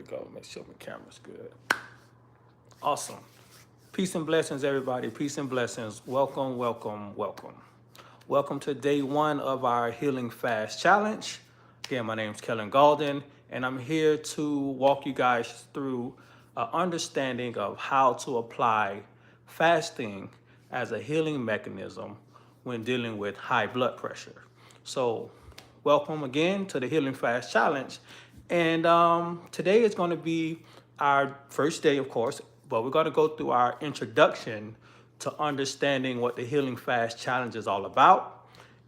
go. Make sure my camera's good. Awesome. Peace and blessings, everybody. Peace and blessings. Welcome, welcome, welcome. Welcome to day one of our Healing Fast Challenge. Again, my name's Kellen Galden, and I'm here to walk you guys through an understanding of how to apply fasting as a healing mechanism when dealing with high blood pressure. So, welcome again to the Healing Fast Challenge. And today is going to be our first day, of course, but we're going to go through our introduction to understanding what the Healing Fast Challenge is all about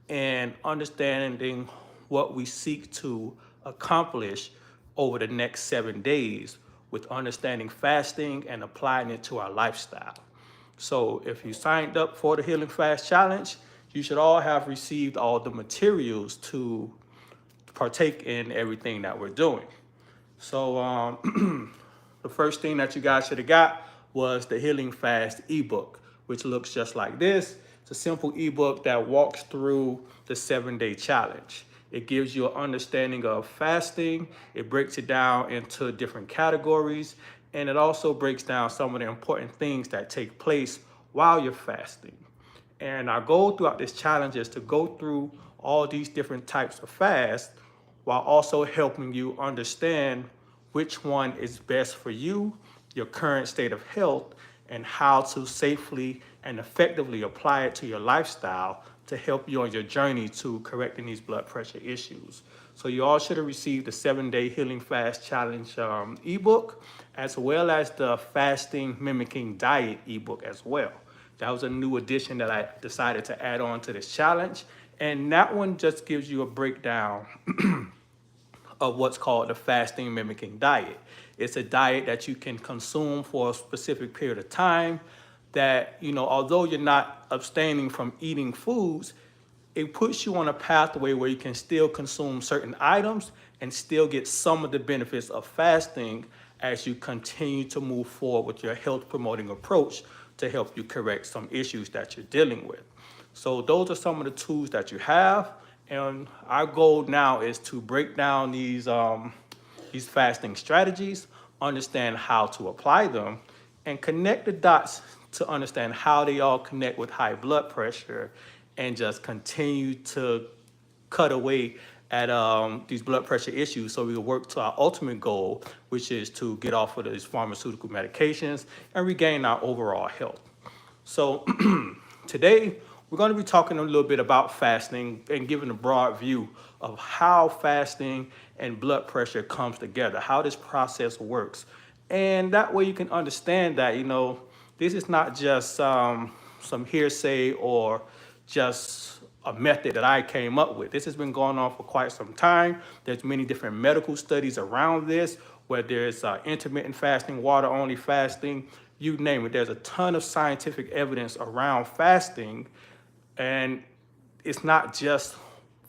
and understanding what we seek to accomplish over the next 7 days with understanding fasting and applying it to our lifestyle. So if you signed up for the Healing Fast Challenge, you should all have received all the materials to partake in everything that we're doing. So the first thing that you guys should have got was the Healing Fast ebook, which looks just like this. It's a simple ebook that walks through the 7-day challenge. It gives you an understanding of fasting. It breaks it down into different categories, and it also breaks down some of the important things that take place while you're fasting. And our goal throughout this challenge is to go through all these different types of fast while also helping you understand which one is best for you, your current state of health, and how to safely and effectively apply it to your lifestyle to help you on your journey to correcting these blood pressure issues. So you all should have received the 7-day Healing Fast Challenge ebook, as well as the Fasting Mimicking Diet ebook as well. That was a new addition that I decided to add on to this challenge. And that one just gives you a breakdown of what's called the fasting mimicking diet. It's a diet that you can consume for a specific period of time that, although you're not abstaining from eating foods, it puts you on a pathway where you can still consume certain items and still get some of the benefits of fasting as you continue to move forward with your health promoting approach to help you correct some issues that you're dealing with. So those are some of the tools that you have. And our goal now is to break down these fasting strategies, understand how to apply them, and connect the dots to understand how they all connect with high blood pressure, and just continue to cut away at these blood pressure issues so we can work to our ultimate goal, which is to get off of these pharmaceutical medications and regain our overall health. So today, we're going to be talking a little bit about fasting and giving a broad view of how fasting and blood pressure comes together, how this process works. And that way you can understand that, this is not just some hearsay or just a method that I came up with. This has been going on for quite some time. There's many different medical studies around this, whether it's intermittent fasting, water-only fasting, you name it. There's a ton of scientific evidence around fasting. And it's not just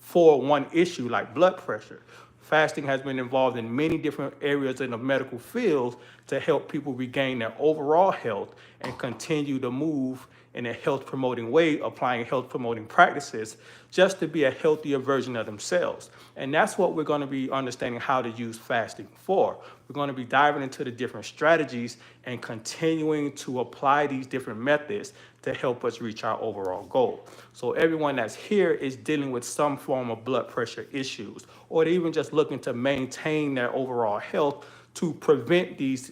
for one issue like blood pressure. Fasting has been involved in many different areas in the medical field to help people regain their overall health and continue to move in a health promoting way, applying health promoting practices just to be a healthier version of themselves. And that's what we're going to be understanding how to use fasting for. We're going to be diving into the different strategies and continuing to apply these different methods to help us reach our overall goal. So everyone that's here is dealing with some form of blood pressure issues, or they're even just looking to maintain their overall health to prevent these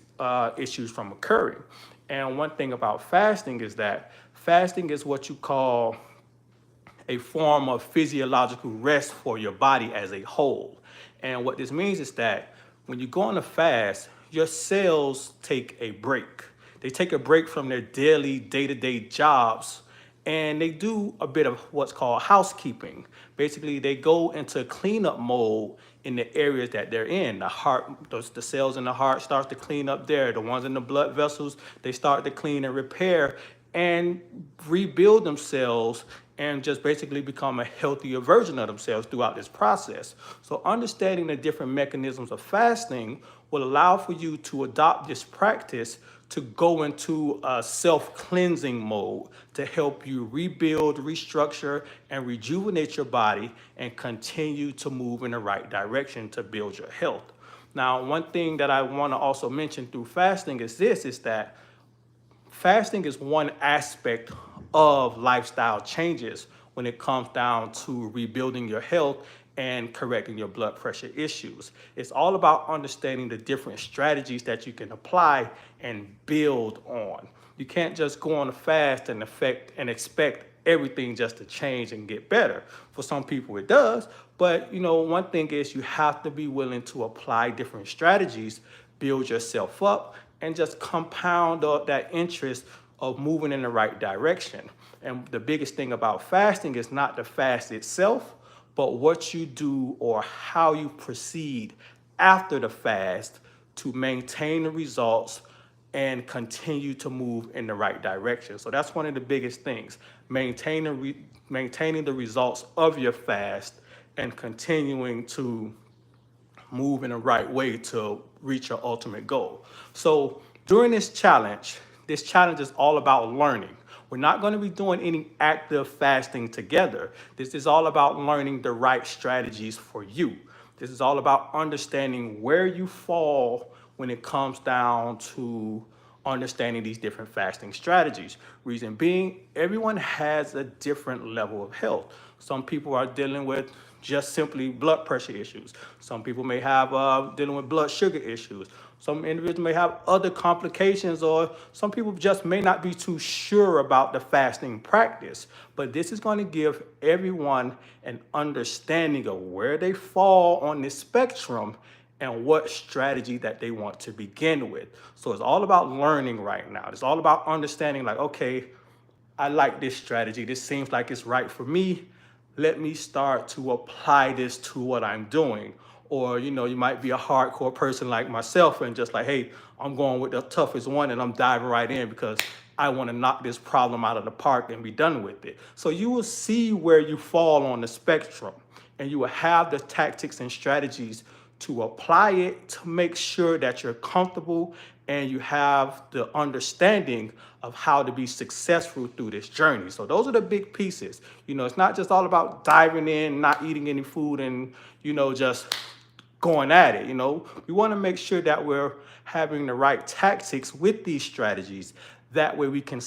issues from occurring. And one thing about fasting is that fasting is what you call a form of physiological rest for your body as a whole. And what this means is that when you go on a fast, your cells take a break. They take a break from their daily, day-to-day jobs, and they do a bit of what's called housekeeping. Basically, they go into cleanup mode in the areas that they're in. The heart, the cells in the heart start to clean up there. The ones in the blood vessels, they start to clean and repair and rebuild themselves and just basically become a healthier version of themselves throughout this process. So understanding the different mechanisms of fasting will allow for you to adopt this practice to go into a self-cleansing mode to help you rebuild, restructure, and rejuvenate your body and continue to move in the right direction to build your health. Now, one thing that I want to also mention through fasting is that fasting is one aspect of lifestyle changes when it comes down to rebuilding your health and correcting your blood pressure issues. It's all about understanding the different strategies that you can apply and build on. You can't just go on a fast and expect everything just to change and get better. For some people it does, but one thing is you have to be willing to apply different strategies, build yourself up, and just compound up that interest of moving in the right direction. And the biggest thing about fasting is not the fast itself, but what you do or how you proceed after the fast to maintain the results and continue to move in the right direction. So that's one of the biggest things, maintaining the results of your fast and continuing to move in the right way to reach your ultimate goal. So during this challenge is all about learning. We're not going to be doing any active fasting together. This is all about learning the right strategies for you. This is all about understanding where you fall when it comes down to understanding these different fasting strategies. Reason being, everyone has a different level of health. Some people are dealing with just simply blood pressure issues. Some people may have dealing with blood sugar issues. Some individuals may have other complications, or some people just may not be too sure about the fasting practice. But this is going to give everyone an understanding of where they fall on this spectrum and what strategy that they want to begin with. So it's all about learning right now. It's all about understanding, like, okay, I like this strategy. This seems like it's right for me. Let me start to apply this to what I'm doing. Or, you might be a hardcore person like myself and just like, hey, I'm going with the toughest one and I'm diving right in because I want to knock this problem out of the park and be done with it. So you will see where you fall on the spectrum, and you will have the tactics and strategies to apply it to make sure that you're comfortable and you have the understanding of how to be successful through this journey. So those are the big pieces. It's not just all about diving in, not eating any food, and just going at it. We want to make sure that we're having the right tactics with these strategies. That way we can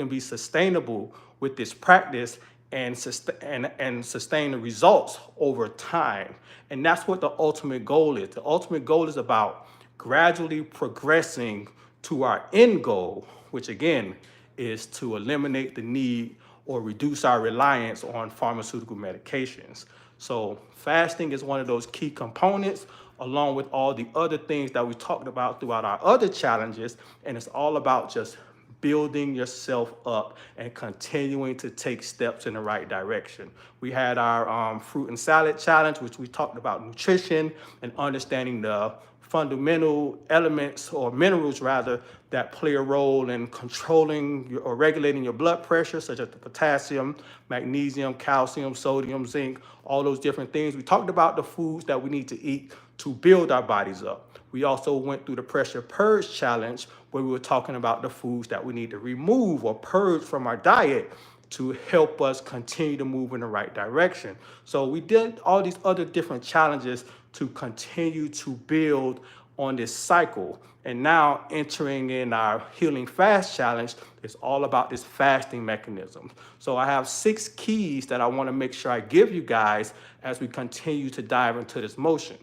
be sustainable with this practice and sustain the results over time. And that's what the ultimate goal is. The ultimate goal is about gradually progressing to our end goal, which again is to eliminate the need or reduce our reliance on pharmaceutical medications. So fasting is one of those key components, along with all the other things that we talked about throughout our other challenges. And it's all about just building yourself up and continuing to take steps in the right direction. We had our fruit and salad challenge, which we talked about nutrition and understanding the fundamental elements, or minerals rather, that play a role in controlling or regulating your blood pressure, such as the potassium, magnesium, calcium, sodium, zinc, all those different things. We talked about the foods that we need to eat to build our bodies up. We also went through the pressure purge challenge, where we were talking about the foods that we need to remove or purge from our diet to help us continue to move in the right direction. So we did all these other different challenges to continue to build on this cycle. And now entering in our Healing Fast Challenge, it's all about this fasting mechanism. So I have 6 keys that I want to make sure I give you guys as we continue to dive into this motion.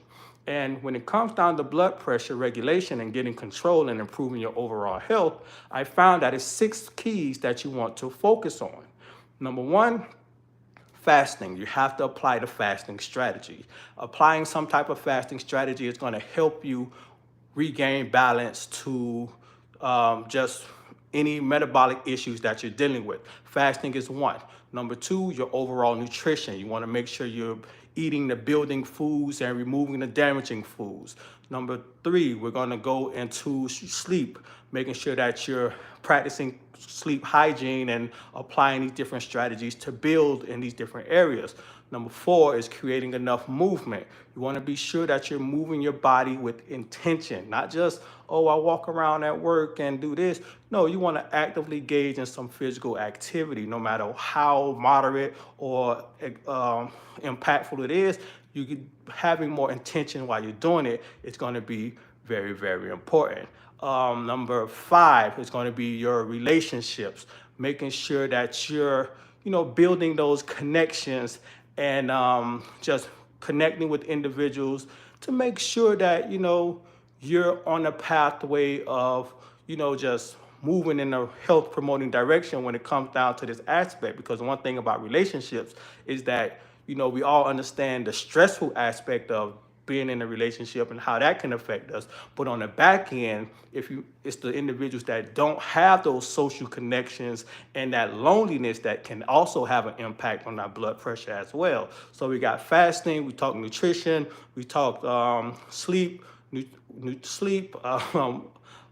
And when it comes down to blood pressure regulation and getting control and improving your overall health, I found that it's 6 keys that you want to focus on. Number 1, fasting. You have to apply the fasting strategy. Applying some type of fasting strategy is going to help you regain balance to just any metabolic issues that you're dealing with. Fasting is 1. Number 2, your overall nutrition. You want to make sure you're eating the building foods and removing the damaging foods. Number 3, we're going to go into sleep, making sure that you're practicing sleep hygiene and applying these different strategies to build in these different areas. Number 4 is creating enough movement. You want to be sure that you're moving your body with intention, not just, oh, I walk around at work and do this. No, you want to actively engage in some physical activity, no matter how moderate or impactful it is. having more intention while you're doing it is going to be very, very important. Number 5 is going to be your relationships, making sure that you're, building those connections and just connecting with individuals to make sure that, you're on a pathway of, just moving in a health promoting direction when it comes down to this aspect. Because one thing about relationships is that, we all understand the stressful aspect of being in a relationship and how that can affect us. But on the back end, it's the individuals that don't have those social connections and that loneliness that can also have an impact on our blood pressure as well. So we got fasting, we talk nutrition, we talk sleep, sleep.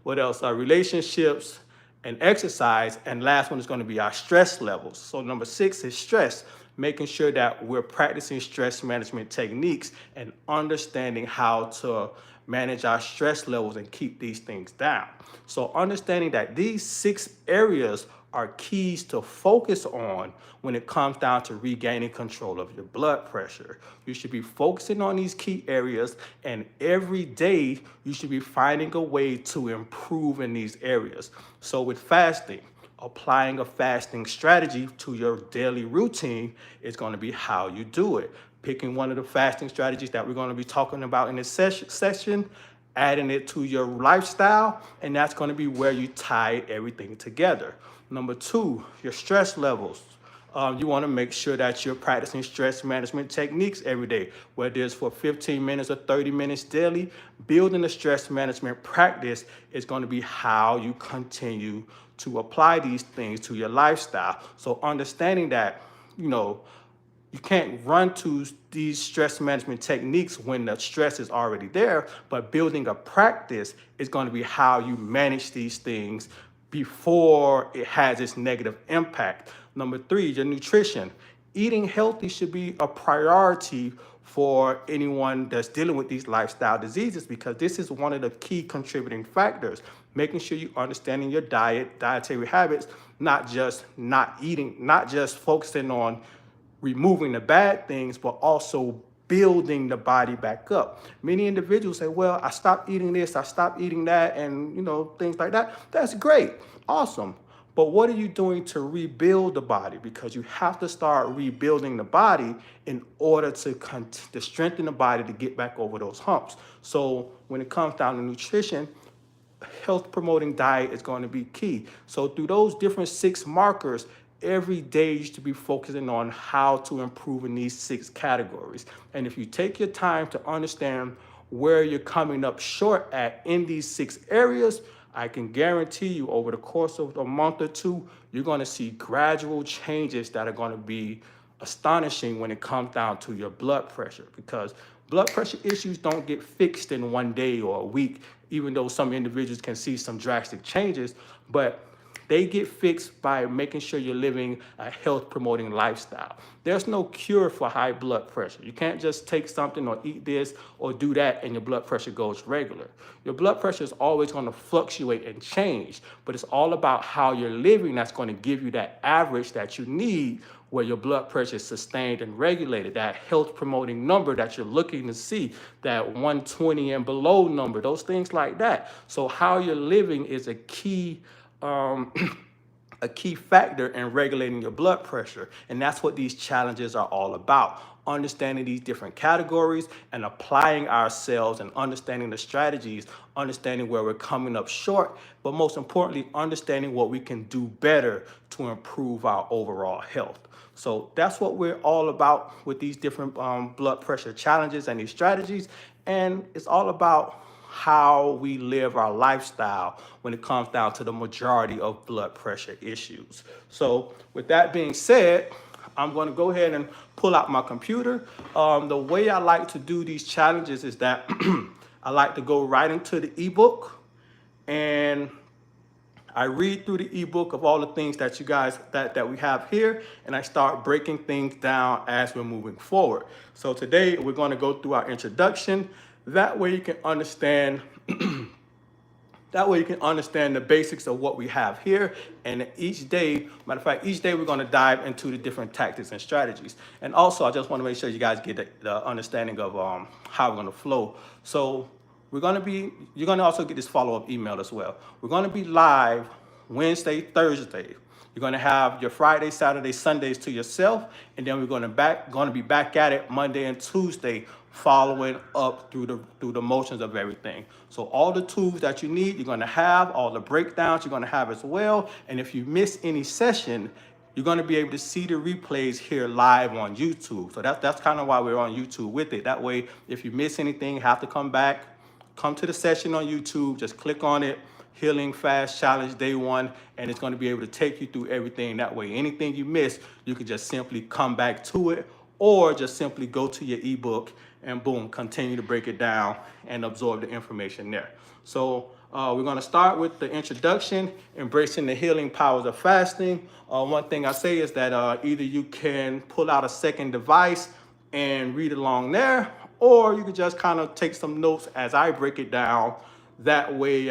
What else? Relationships and exercise. And last one is going to be our stress levels. So number 6 is stress, making sure that we're practicing stress management techniques and understanding how to manage our stress levels and keep these things down. So understanding that these 6 areas are keys to focus on when it comes down to regaining control of your blood pressure. You should be focusing on these key areas, and every day you should be finding a way to improve in these areas. So with fasting, applying a fasting strategy to your daily routine is going to be how you do it. Picking one of the fasting strategies that we're going to be talking about in this session, adding it to your lifestyle, and that's going to be where you tie everything together. Number 2, your stress levels. You want to make sure that you're practicing stress management techniques every day, whether it's for 15 minutes or 30 minutes daily. Building a stress management practice is going to be how you continue to apply these things to your lifestyle. So understanding that, you can't run to these stress management techniques when the stress is already there, but building a practice is going to be how you manage these things before it has its negative impact. Number 3, your nutrition. Eating healthy should be a priority for anyone that's dealing with these lifestyle diseases, because this is one of the key contributing factors. Making sure you understanding your dietary habits, not just not eating, not just focusing on removing the bad things, but also building the body back up. Many individuals say, well, I stopped eating this, I stopped eating that, and things like that. That's great, awesome. But what are you doing to rebuild the body? Because you have to start rebuilding the body in order to strengthen the body to get back over those humps. So when it comes down to nutrition, health promoting diet is going to be key. So through those different 6 markers, every day you should be focusing on how to improve in these 6 categories. And if you take your time to understand where you're coming up short at in these 6 areas, I can guarantee you over the course of a month or 2, you're going to see gradual changes that are going to be astonishing when it comes down to your blood pressure, because blood pressure issues don't get fixed in one day or a week, even though some individuals can see some drastic changes, but they get fixed by making sure you're living a health promoting lifestyle. There's no cure for high blood pressure. You can't just take something or eat this or do that and your blood pressure goes regular. Your blood pressure is always going to fluctuate and change, but it's all about how you're living that's going to give you that average that you need, where your blood pressure is sustained and regulated, that health promoting number that you're looking to see, that 120 and below number, those things like that. So how you're living is a key factor in regulating your blood pressure. And that's what these challenges are all about. Understanding these different categories and applying ourselves and understanding the strategies, understanding where we're coming up short, but most importantly, understanding what we can do better to improve our overall health. So that's what we're all about with these different blood pressure challenges and these strategies. And it's all about how we live our lifestyle when it comes down to the majority of blood pressure issues. So with that being said, I'm going to go ahead and pull out my computer. The way I like to do these challenges is that I like to go right into the ebook, and I read through the ebook of all the things that you guys that we have here, and I start breaking things down as we're moving forward. So today we're going to go through our introduction. That way you can understand That way you can understand the basics of what we have here. And each day, matter of fact, each day we're going to dive into the different tactics and strategies. And also, I just want to make sure you guys get the understanding of how we're going to flow. So you're going to also get this follow-up email as well. We're going to be live Wednesday, Thursday. You're going to have your Friday, Saturday, Sundays to yourself, and then we're going to be back at it Monday and Tuesday, following up through the motions of everything. So all the tools that you need, you're going to have all the breakdowns you're going to have as well. And if you miss any session, you're going to be able to see the replays here live on YouTube. So that's kind of why we're on YouTube with it. That way, if you miss anything, have to come to the session on YouTube, just click on it. Healing Fast Challenge Day 1, and it's going to be able to take you through everything that way. Anything you miss, you can just simply come back to it, or just simply go to your ebook and boom, continue to break it down and absorb the information there. So we're going to start with the introduction, embracing the healing powers of fasting. One thing I say is that either you can pull out a second device and read along there, or you can just kind of take some notes as I break it down. That way,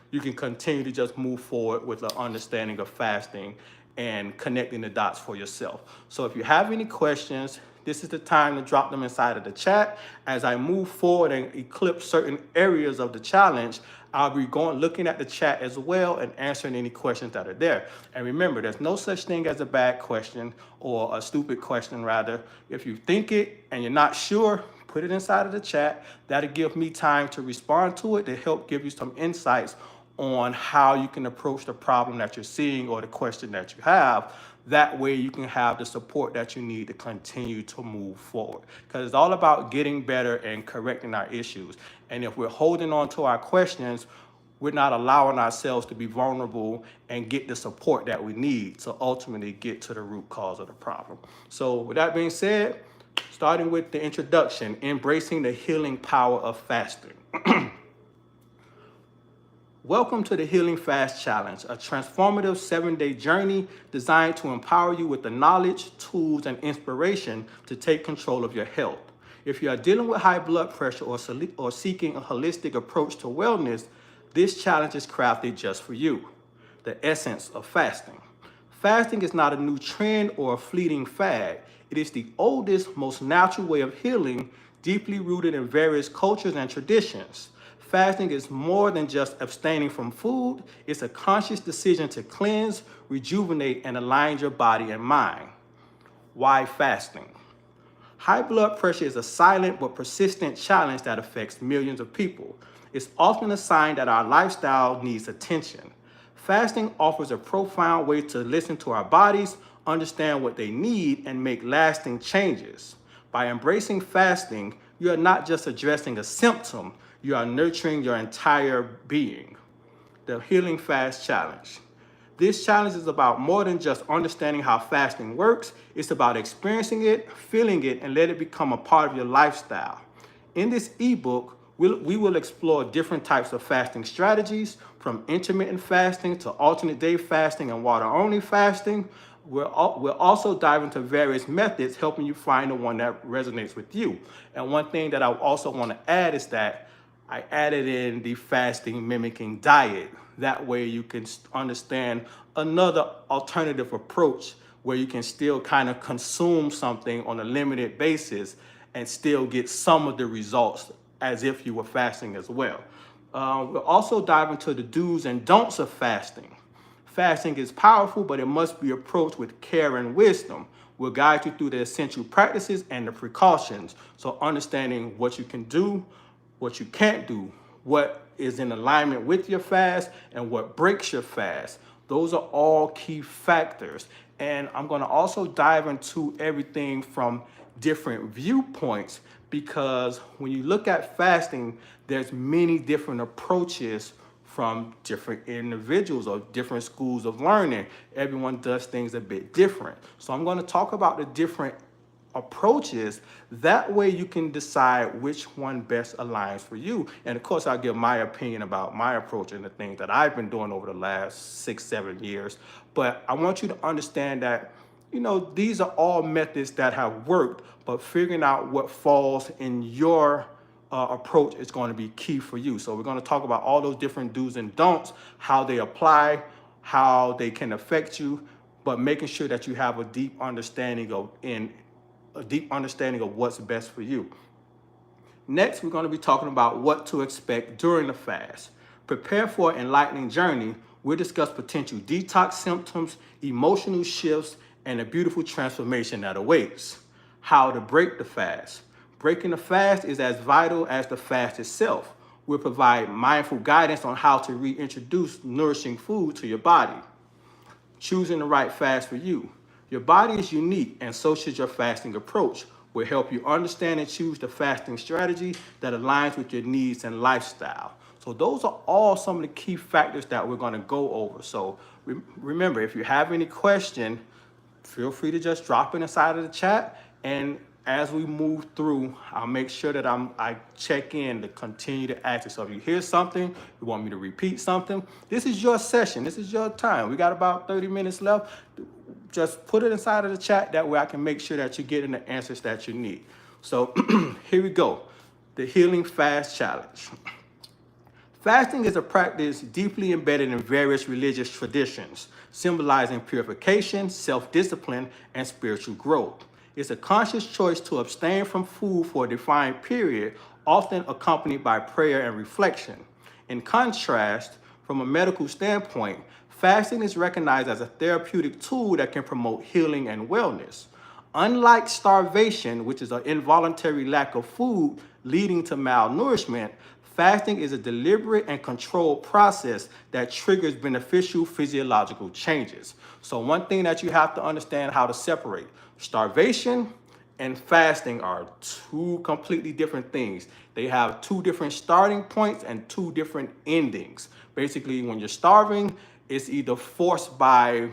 you can continue to just move forward with an understanding of fasting and connecting the dots for yourself. So if you have any questions, this is the time to drop them inside of the chat. As I move forward and eclipse certain areas of the challenge, I'll be looking at the chat as well and answering any questions that are there. And remember, there's no such thing as a bad question, or a stupid question rather. If you think it and you're not sure, put it inside of the chat. That'll give me time to respond to it, to help give you some insights on how you can approach the problem that you're seeing or the question that you have. That way you can have the support that you need to continue to move forward. Because it's all about getting better and correcting our issues. And if we're holding on to our questions, we're not allowing ourselves to be vulnerable and get the support that we need to ultimately get to the root cause of the problem. So with that being said, starting with the introduction, embracing the healing power of fasting. Welcome to the Healing Fast Challenge, a transformative 7-day journey designed to empower you with the knowledge, tools, and inspiration to take control of your health. If you are dealing with high blood pressure or seeking a holistic approach to wellness, this challenge is crafted just for you. The essence of fasting. Fasting is not a new trend or a fleeting fad. It is the oldest, most natural way of healing, deeply rooted in various cultures and traditions. Fasting is more than just abstaining from food. It's a conscious decision to cleanse, rejuvenate, and align your body and mind. Why fasting? High blood pressure is a silent but persistent challenge that affects millions of people. It's often a sign that our lifestyle needs attention. Fasting offers a profound way to listen to our bodies, understand what they need, and make lasting changes. By embracing fasting, you are not just addressing a symptom, you are nurturing your entire being. The Healing Fast Challenge. This challenge is about more than just understanding how fasting works. It's about experiencing it, feeling it, and let it become a part of your lifestyle. In this ebook, we will explore different types of fasting strategies, from intermittent fasting to alternate day fasting and water-only fasting. We'll also dive into various methods, helping you find the one that resonates with you. And one thing that I also want to add is that I added in the fasting mimicking diet. That way you can understand another alternative approach where you can still kind of consume something on a limited basis and still get some of the results as if you were fasting as well. We'll also dive into the do's and don'ts of fasting. Fasting is powerful, but it must be approached with care and wisdom. We'll guide you through the essential practices and the precautions. So understanding what you can do, what you can't do, what is in alignment with your fast, and what breaks your fast. Those are all key factors. And I'm going to also dive into everything from different viewpoints, because when you look at fasting, there's many different approaches from different individuals or different schools of learning. Everyone does things a bit different. So I'm going to talk about the different approaches. That way you can decide which one best aligns for you. And of course, I'll give my opinion about my approach and the things that I've been doing over the last 6-7 years. But I want you to understand that, you know, these are all methods that have worked, but figuring out what falls in your approach is going to be key for you. So we're going to talk about all those different do's and don'ts, how they apply, how they can affect you, but making sure that you have a deep understanding of what's best for you. Next, we're going to be talking about what to expect during the fast. Prepare for an enlightening journey. We'll discuss potential detox symptoms, emotional shifts, and a beautiful transformation that awaits. How to break the fast. Breaking the fast is as vital as the fast itself. We'll provide mindful guidance on how to reintroduce nourishing food to your body. Choosing the right fast for you. Your body is unique, and so should your fasting approach. Will help you understand and choose the fasting strategy that aligns with your needs and lifestyle. So those are all some of the key factors that we're going to go over. So remember, if you have any question, feel free to just drop it inside of the chat, and as we move through, I'll make sure that I check in to continue to ask you. So if you hear something, you want me to repeat something, this is your session. This is your time. We got about 30 minutes left. Just put it inside of the chat. That way I can make sure that you're getting the answers that you need. So here we go. The Healing Fast Challenge. Fasting is a practice deeply embedded in various religious traditions, symbolizing purification, self-discipline, and spiritual growth. It's a conscious choice to abstain from food for a defined period, often accompanied by prayer and reflection. In contrast, from a medical standpoint, fasting is recognized as a therapeutic tool that can promote healing and wellness. Unlike starvation, which is an involuntary lack of food leading to malnourishment, fasting is a deliberate and controlled process that triggers beneficial physiological changes. So one thing that you have to understand how to separate: starvation and fasting are two completely different things. They have two different starting points and two different endings. Basically, when you're starving, it's either forced by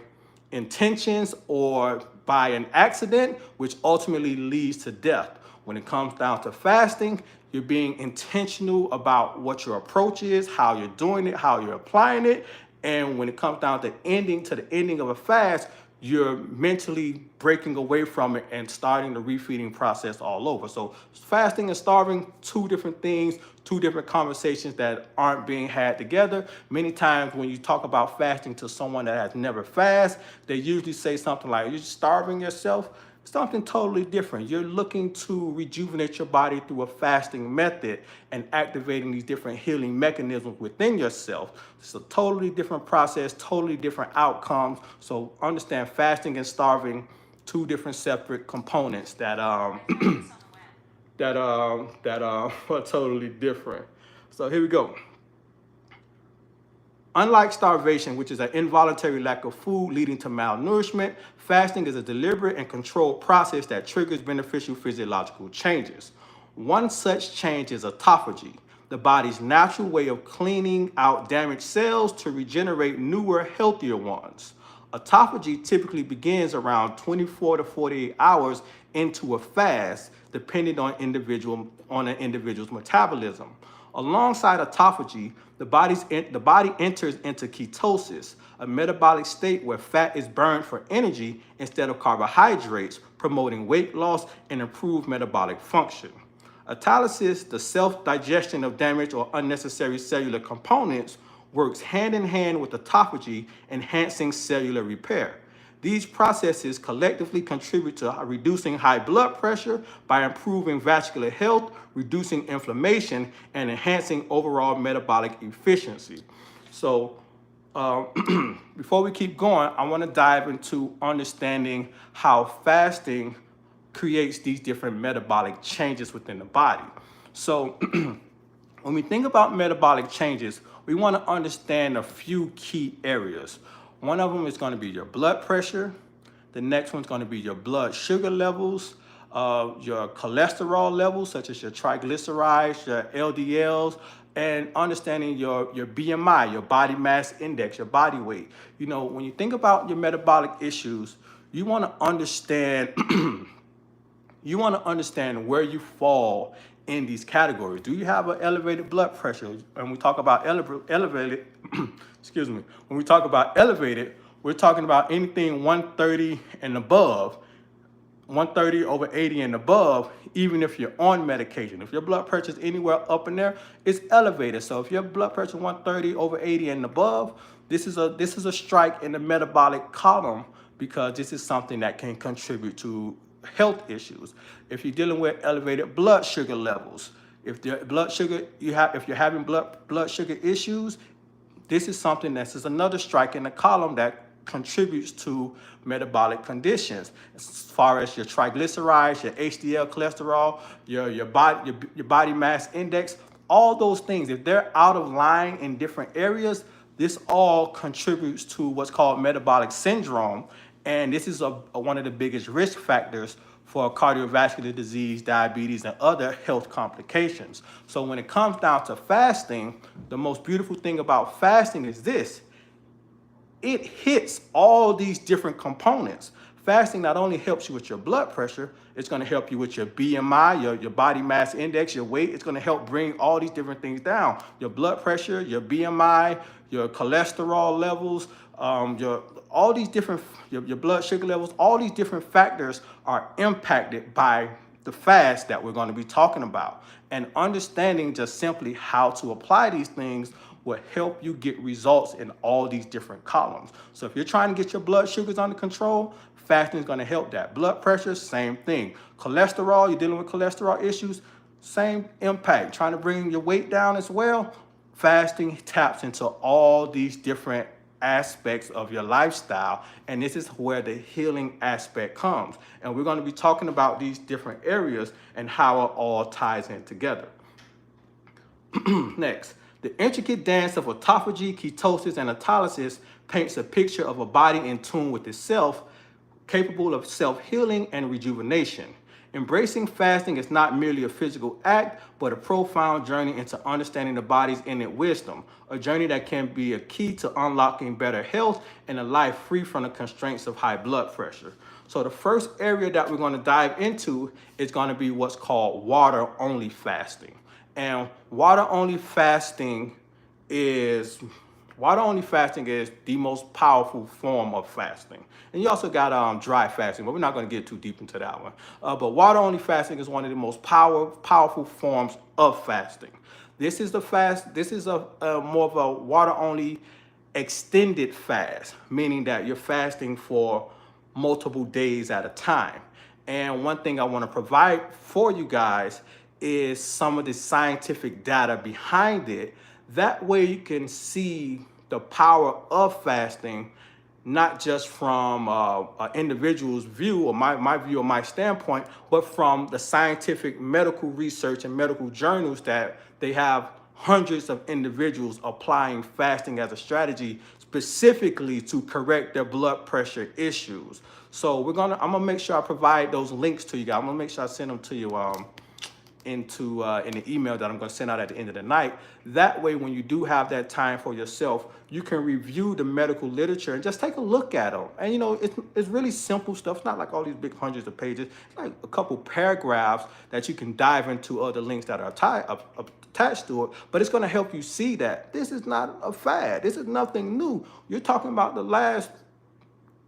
intentions or by an accident, which ultimately leads to death. When it comes down to fasting, you're being intentional about what your approach is, how you're doing it, how you're applying it. And when it comes down to the ending of a fast, you're mentally breaking away from it and starting the refeeding process all over. So fasting and starving, two different things, two different conversations that aren't being had together. Many times when you talk about fasting to someone that has never fasted, they usually say something like, "You're starving yourself." Something totally different. You're looking to rejuvenate your body through a fasting method and activating these different healing mechanisms within yourself. It's a totally different process, totally different outcomes. So understand, fasting and starving, two different separate components that are totally different. So here we go. Unlike starvation, which is an involuntary lack of food leading to malnourishment, fasting is a deliberate and controlled process that triggers beneficial physiological changes. One such change is autophagy, the body's natural way of cleaning out damaged cells to regenerate newer, healthier ones. Autophagy typically begins around 24 to 48 hours into a fast, depending on an individual's metabolism. Alongside autophagy, the body enters into ketosis, a metabolic state where fat is burned for energy instead of carbohydrates, promoting weight loss and improved metabolic function. Autolysis, the self-digestion of damaged or unnecessary cellular components, works hand in hand with autophagy, enhancing cellular repair. These processes collectively contribute to reducing high blood pressure by improving vascular health, reducing inflammation, and enhancing overall metabolic efficiency. So before we keep going, I want to dive into understanding how fasting creates these different metabolic changes within the body. So when we think about metabolic changes, we want to understand a few key areas. One of them is going to be your blood pressure. The next one's going to be your blood sugar levels, your cholesterol levels, such as your triglycerides, your LDLs, and understanding your BMI, your body mass index, your body weight. You know, when you think about your metabolic issues, you want to understand where you fall in these categories. Do you have an elevated blood pressure? When we talk about elevated, excuse me, when we talk about elevated, we're talking about anything 130 and above. 130 over 80 and above, even if you're on medication. If your blood pressure is anywhere up in there, it's elevated. So if your blood pressure is 130 over 80 and above, this is a strike in the metabolic column, because this is something that can contribute to health issues. If you're dealing with elevated blood sugar levels, if you're having blood sugar issues, this is something this is another strike in the column that contributes to metabolic conditions, as far as your triglycerides, your HDL cholesterol, your body mass index, all those things. If they're out of line in different areas, this all contributes to what's called metabolic syndrome, and this is one of the biggest risk factors for cardiovascular disease, diabetes, and other health complications. So when it comes down to fasting, the most beautiful thing about fasting is this: it hits all these different components. Fasting not only helps you with your blood pressure, it's going to help you with your BMI, your body mass index, your weight. It's going to help bring all these different things down. Your blood pressure, your BMI, your cholesterol levels, your blood sugar levels, all these different factors are impacted by the fast that we're going to be talking about. And understanding just simply how to apply these things will help you get results in all these different columns. So if you're trying to get your blood sugars under control, fasting is going to help that. Blood pressure, same thing. Cholesterol, you're dealing with cholesterol issues, same impact. Trying to bring your weight down as well, fasting taps into all these different aspects of your lifestyle, and this is where the healing aspect comes. And we're going to be talking about these different areas and how it all ties in together. Next, the intricate dance of autophagy, ketosis, and autolysis paints a picture of a body in tune with itself, capable of self-healing and rejuvenation. Embracing fasting is not merely a physical act, but a profound journey into understanding the body's innate wisdom, a journey that can be a key to unlocking better health and a life free from the constraints of high blood pressure. So the first area that we're going to dive into is going to be what's called water-only fasting. And water-only fasting is the most powerful form of fasting. And you also got dry fasting, but we're not going to get too deep into that one. But water-only fasting is one of the most powerful forms of fasting. This is more of a water-only extended fast, meaning that you're fasting for multiple days at a time. And one thing I want to provide for you guys is some of the scientific data behind it. That way you can see the power of fasting, not just from an individual's view or my view or my standpoint, but from the scientific medical research and medical journals that they have hundreds of individuals applying fasting as a strategy specifically to correct their blood pressure issues. So I'm gonna make sure I provide those links to you guys. I'm gonna make sure I send them to you in the email that I'm going to send out at the end of the night. That way, when you do have that time for yourself, you can review the medical literature and just take a look at them. And it's really simple stuff. It's not like all these big hundreds of pages. It's like a couple paragraphs that you can dive into other links that are attached to it. But it's going to help you see that this is not a fad. This is nothing new. You're talking about the last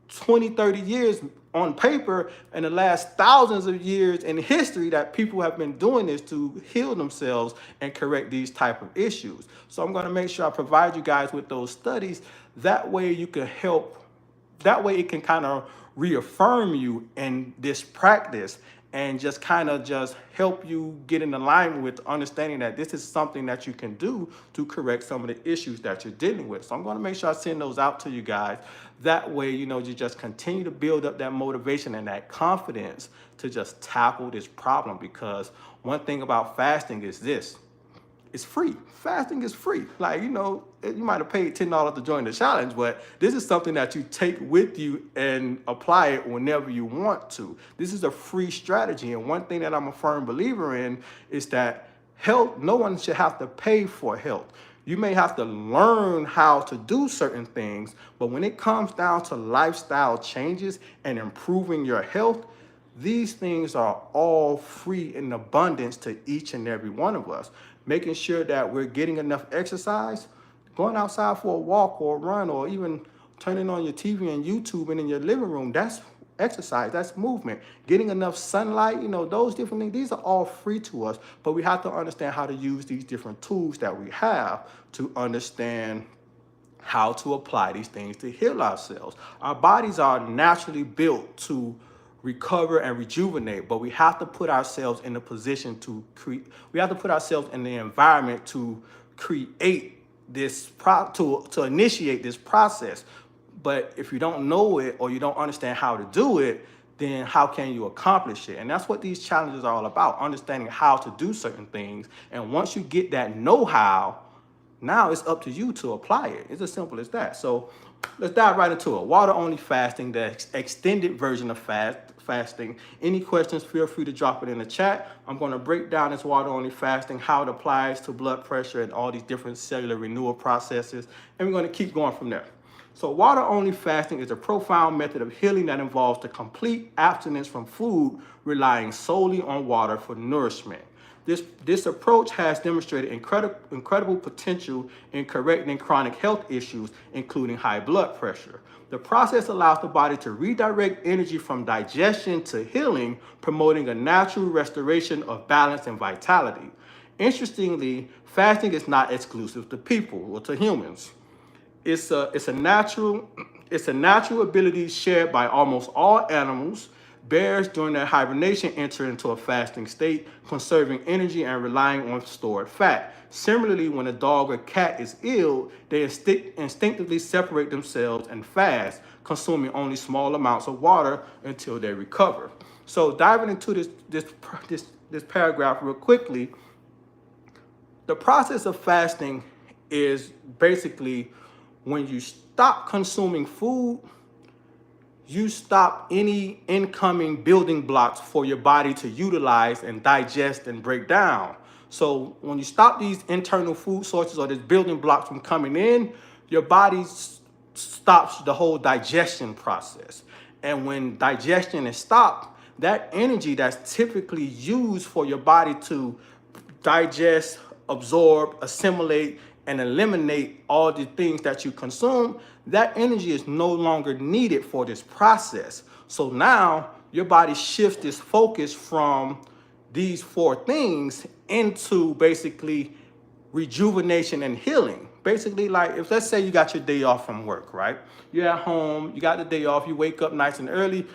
20, 30 years on paper and the last thousands of years in history that people have been doing this to heal themselves and correct these type of issues. So I'm going to make sure I provide you guys with those studies. That way you can it can kind of reaffirm you in this practice and just help you get in alignment with understanding that this is something that you can do to correct some of the issues that you're dealing with. So I'm going to make sure I send those out to you guys. That way, you just continue to build up that motivation and that confidence to just tackle this problem. Because one thing about fasting is this: it's free. Fasting is free. Like, you might have paid $10 to join the challenge, but this is something that you take with you and apply it whenever you want to. This is a free strategy. And one thing that I'm a firm believer in is that no one should have to pay for health. You may have to learn how to do certain things, but when it comes down to lifestyle changes and improving your health, these things are all free in abundance to each and every one of us. Making sure that we're getting enough exercise, going outside for a walk or a run, or even turning on your TV and YouTube and in your living room, that's exercise, that's movement, getting enough sunlight, those different things. These are all free to us, but we have to understand how to use these different tools that we have to understand how to apply these things to heal ourselves. Our bodies are naturally built to recover and rejuvenate, but we have to put ourselves in the position to create, we have to put ourselves in the environment to create this, to initiate this process. But if you don't know it or you don't understand how to do it, then how can you accomplish it? And that's what these challenges are all about, understanding how to do certain things. And once you get that know-how, now it's up to you to apply it. It's as simple as that. So let's dive right into it. Water-only fasting, the extended version of fasting. Any questions, feel free to drop it in the chat. I'm going to break down this water-only fasting, how it applies to blood pressure and all these different cellular renewal processes. And we're going to keep going from there. So water-only fasting is a profound method of healing that involves the complete abstinence from food, relying solely on water for nourishment. This approach has demonstrated incredible potential in correcting chronic health issues, including high blood pressure. The process allows the body to redirect energy from digestion to healing, promoting a natural restoration of balance and vitality. Interestingly, fasting is not exclusive to people or to humans. It's a natural ability shared by almost all animals. Bears during their hibernation enter into a fasting state, conserving energy and relying on stored fat. Similarly, when a dog or cat is ill, they instinctively separate themselves and fast, consuming only small amounts of water until they recover. So diving into this paragraph real quickly, the process of fasting is basically when you stop consuming food, you stop any incoming building blocks for your body to utilize and digest and break down. So when you stop these internal food sources or these building blocks from coming in, your body stops the whole digestion process. And when digestion is stopped, that energy that's typically used for your body to digest, absorb, assimilate, and eliminate all the things that you consume, that energy is no longer needed for this process. So now your body shifts its focus from these four things into basically rejuvenation and healing. Basically, like if let's say you got your day off from work, right? You're at home, you got the day off, you wake up nice and early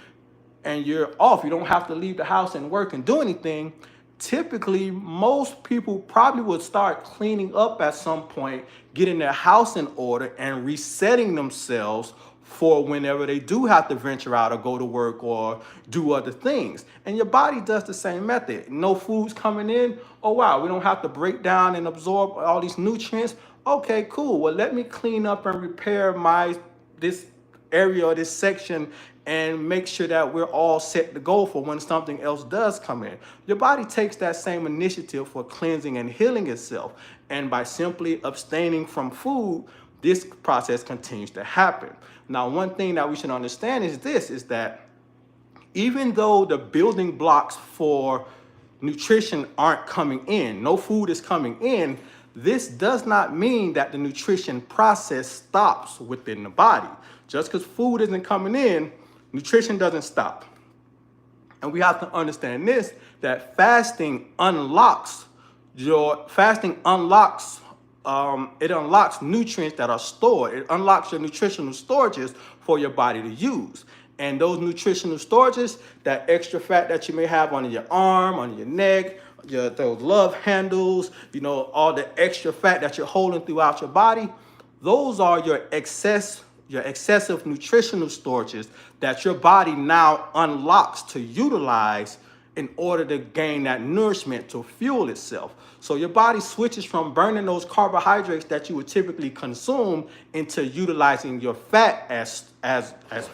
and you're off. You don't have to leave the house and work and do anything. Typically, most people probably would start cleaning up at some point, getting their house in order and resetting themselves for whenever they do have to venture out or go to work or do other things. And your body does the same method. No food's coming in. Oh, wow, we don't have to break down and absorb all these nutrients. Okay, cool. Well, let me clean up and repair this area or this section and make sure that we're all set to go for when something else does come in. Your body takes that same initiative for cleansing and healing itself. And by simply abstaining from food, this process continues to happen. Now, one thing that we should understand is that even though the building blocks for nutrition aren't coming in, no food is coming in, this does not mean that the nutrition process stops within the body. Just because food isn't coming in, nutrition doesn't stop. And we have to understand this, that fasting unlocks it unlocks nutrients that are stored. It unlocks your nutritional storages for your body to use. And those nutritional storages, that extra fat that you may have on your arm, on your neck, those love handles, all the extra fat that you're holding throughout your body, those are your excessive nutritional storages that your body now unlocks to utilize in order to gain that nourishment to fuel itself. So your body switches from burning those carbohydrates that you would typically consume into utilizing your fat as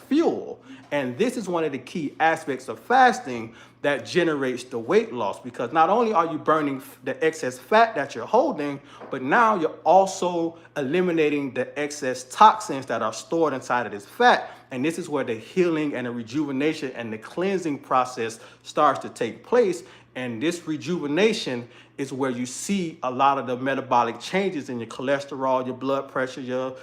fuel. And this is one of the key aspects of fasting that generates the weight loss, because not only are you burning the excess fat that you're holding, but now you're also eliminating the excess toxins that are stored inside of this fat. And this is where the healing and the rejuvenation and the cleansing process starts to take place. And this rejuvenation is where you see a lot of the metabolic changes in your cholesterol, your blood pressure, your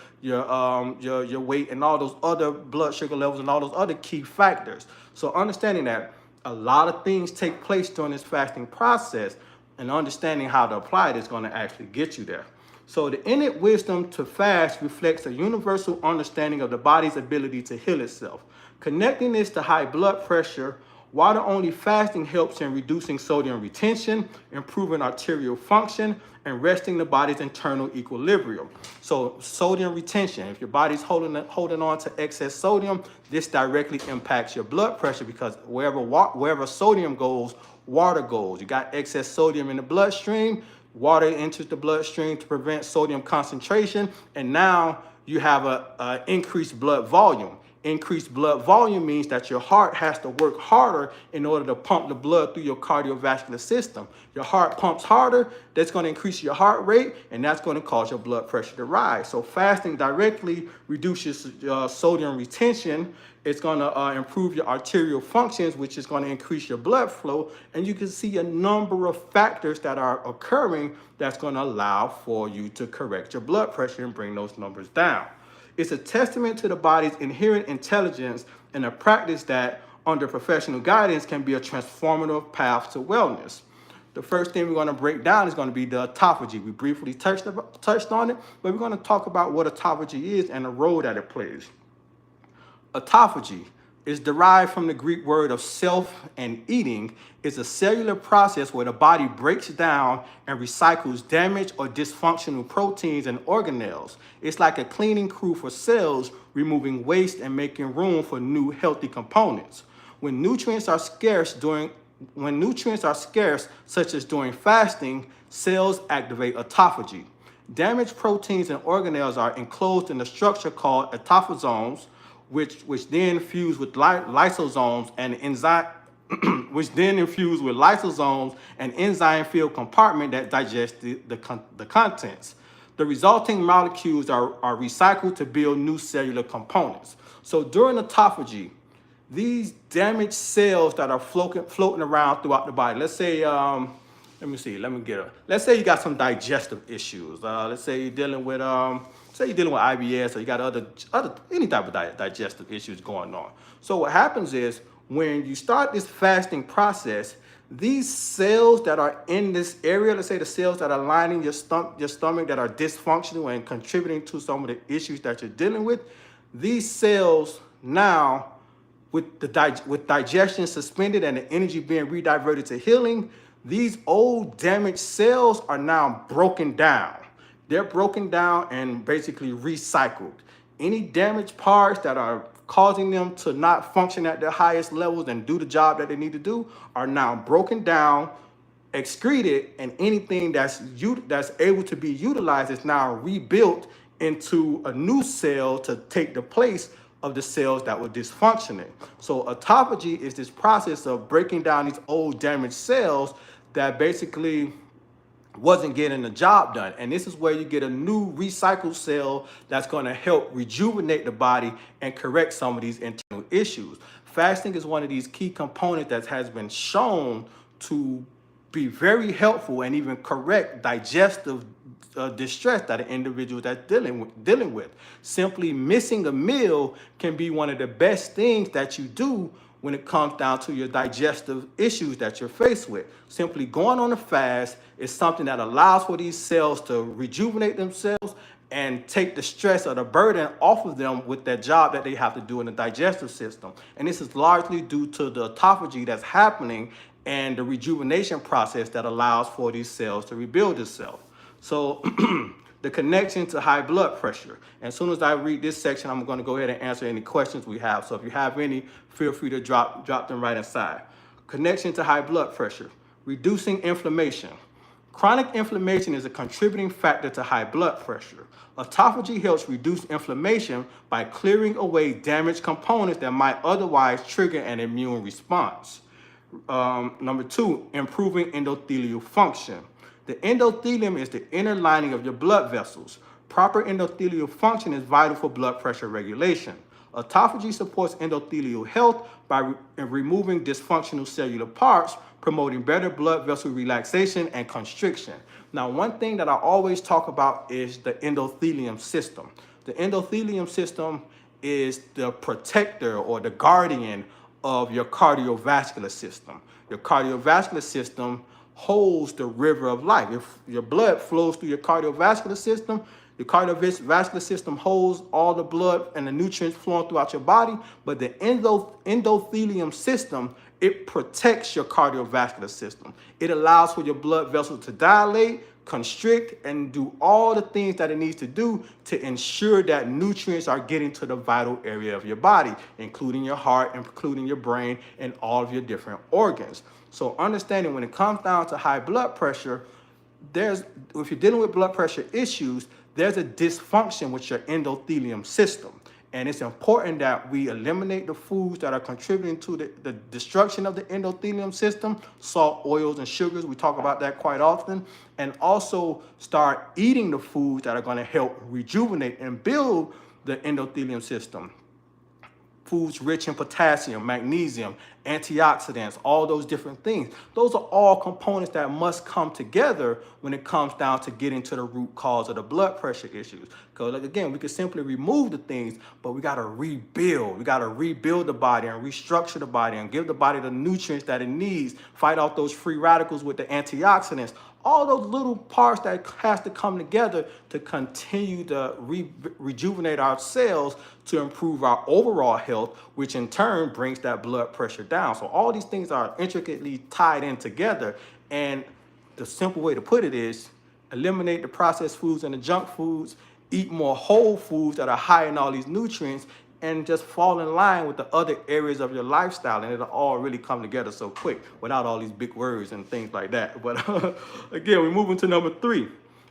weight, and all those other blood sugar levels and all those other key factors. So understanding that a lot of things take place during this fasting process, and understanding how to apply it is going to actually get you there. So the innate wisdom to fast reflects a universal understanding of the body's ability to heal itself. Connecting this to high blood pressure, water-only fasting helps in reducing sodium retention, improving arterial function, and resting the body's internal equilibrium. So sodium retention, if your body's holding on to excess sodium, this directly impacts your blood pressure, because wherever sodium goes, water goes. You got excess sodium in the bloodstream, water enters the bloodstream to prevent sodium concentration, and now you have a increased blood volume. Increased blood volume means that your heart has to work harder in order to pump the blood through your cardiovascular system. Your heart pumps harder, that's going to increase your heart rate, and that's going to cause your blood pressure to rise. So fasting directly reduces sodium retention. It's going to improve your arterial functions, which is going to increase your blood flow. And you can see a number of factors that are occurring that's going to allow for you to correct your blood pressure and bring those numbers down. It's a testament to the body's inherent intelligence and a practice that, under professional guidance, can be a transformative path to wellness. The first thing we're going to break down is going to be the autophagy. We briefly touched on it, but we're going to talk about what autophagy is and the role that it plays. Autophagy is derived from the Greek word of self, and eating is a cellular process where the body breaks down and recycles damaged or dysfunctional proteins and organelles. It's like a cleaning crew for cells, removing waste and making room for new healthy components. When nutrients are scarce, such as during fasting, cells activate autophagy. Damaged proteins and organelles are enclosed in a structure called autophasomes, which then fuse with lysosomes and enzyme-filled compartment that digests the contents. The resulting molecules are recycled to build new cellular components. So during autophagy, these damaged cells that are floating around throughout the body, let's say, let's say you got some digestive issues. Let's say you're dealing with IBS, or you got any type of digestive issues going on. So what happens is, when you start this fasting process, these cells that are in this area, let's say the cells that are lining your stomach that are dysfunctional and contributing to some of the issues that you're dealing with, these cells now, with digestion suspended and the energy being rediverted to healing, these old damaged cells are now broken down. They're broken down and basically recycled. Any damaged parts that are causing them to not function at their highest levels and do the job that they need to do are now broken down, excreted, and anything that's able to be utilized is now rebuilt into a new cell to take the place of the cells that were dysfunctioning. So autophagy is this process of breaking down these old damaged cells that basically wasn't getting the job done. And this is where you get a new recycled cell that's going to help rejuvenate the body and correct some of these internal issues. Fasting is one of these key components that has been shown to be very helpful and even correct digestive distress that an individual that's dealing with. Simply missing a meal can be one of the best things that you do when it comes down to your digestive issues that you're faced with. Simply going on a fast is something that allows for these cells to rejuvenate themselves and take the stress or the burden off of them with that job that they have to do in the digestive system. And this is largely due to the autophagy that's happening and the rejuvenation process that allows for these cells to rebuild itself. So the connection to high blood pressure. And as soon as I read this section, I'm going to go ahead and answer any questions we have. So if you have any, feel free to drop them right inside. Connection to high blood pressure. Reducing inflammation. Chronic inflammation is a contributing factor to high blood pressure. Autophagy helps reduce inflammation by clearing away damaged components that might otherwise trigger an immune response. Number 2, improving endothelial function. The endothelium is the inner lining of your blood vessels. Proper endothelial function is vital for blood pressure regulation. Autophagy supports endothelial health by removing dysfunctional cellular parts, promoting better blood vessel relaxation and constriction. Now, one thing that I always talk about is the endothelium system. The endothelium system is the protector or the guardian of your cardiovascular system. Your cardiovascular system holds the river of life. If your blood flows through your cardiovascular system, the cardiovascular system holds all the blood and the nutrients flowing throughout your body, but the endothelium system, it protects your cardiovascular system. It allows for your blood vessels to dilate, constrict, and do all the things that it needs to do to ensure that nutrients are getting to the vital area of your body, including your heart, including your brain, and all of your different organs. So understanding when it comes down to high blood pressure, if you're dealing with blood pressure issues, there's a dysfunction with your endothelium system. And it's important that we eliminate the foods that are contributing to the destruction of the endothelium system, salt, oils, and sugars. We talk about that quite often. And also start eating the foods that are going to help rejuvenate and build the endothelium system. Foods rich in potassium, magnesium, antioxidants, all those different things. Those are all components that must come together when it comes down to getting to the root cause of the blood pressure issues. Because again, we can simply remove the things, but we got to rebuild. We got to rebuild the body and restructure the body and give the body the nutrients that it needs, fight off those free radicals with the antioxidants. All those little parts that has to come together to continue to rejuvenate our cells to improve our overall health, which in turn brings that blood pressure down. So all these things are intricately tied in together. And the simple way to put it is eliminate the processed foods and the junk foods, eat more whole foods that are high in all these nutrients, and just fall in line with the other areas of your lifestyle, and it'll all really come together so quick without all these big words and things like that. But again, we're moving to number 3,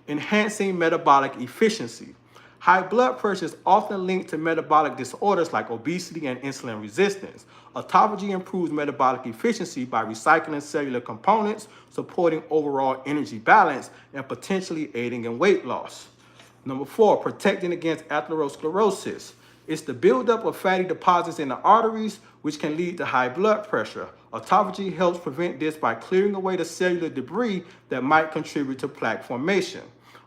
enhancing metabolic efficiency. High blood pressure is often linked to metabolic disorders like obesity and insulin resistance. Autophagy improves metabolic efficiency by recycling cellular components, supporting overall energy balance, and potentially aiding in weight loss. Number 4, protecting against atherosclerosis. It's the buildup of fatty deposits in the arteries, which can lead to high blood pressure. Autophagy helps prevent this by clearing away the cellular debris that might contribute to plaque formation.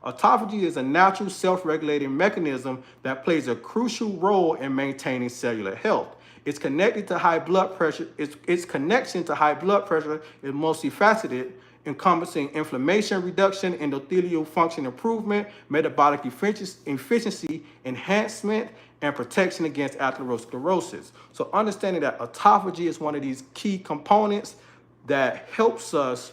Autophagy is a natural self-regulating mechanism that plays a crucial role in maintaining cellular health. Its connected to high blood pressure. Its connection to high blood pressure is multifaceted, encompassing inflammation reduction, endothelial function improvement, metabolic efficiency enhancement, and protection against atherosclerosis. So understanding that autophagy is one of these key components that helps us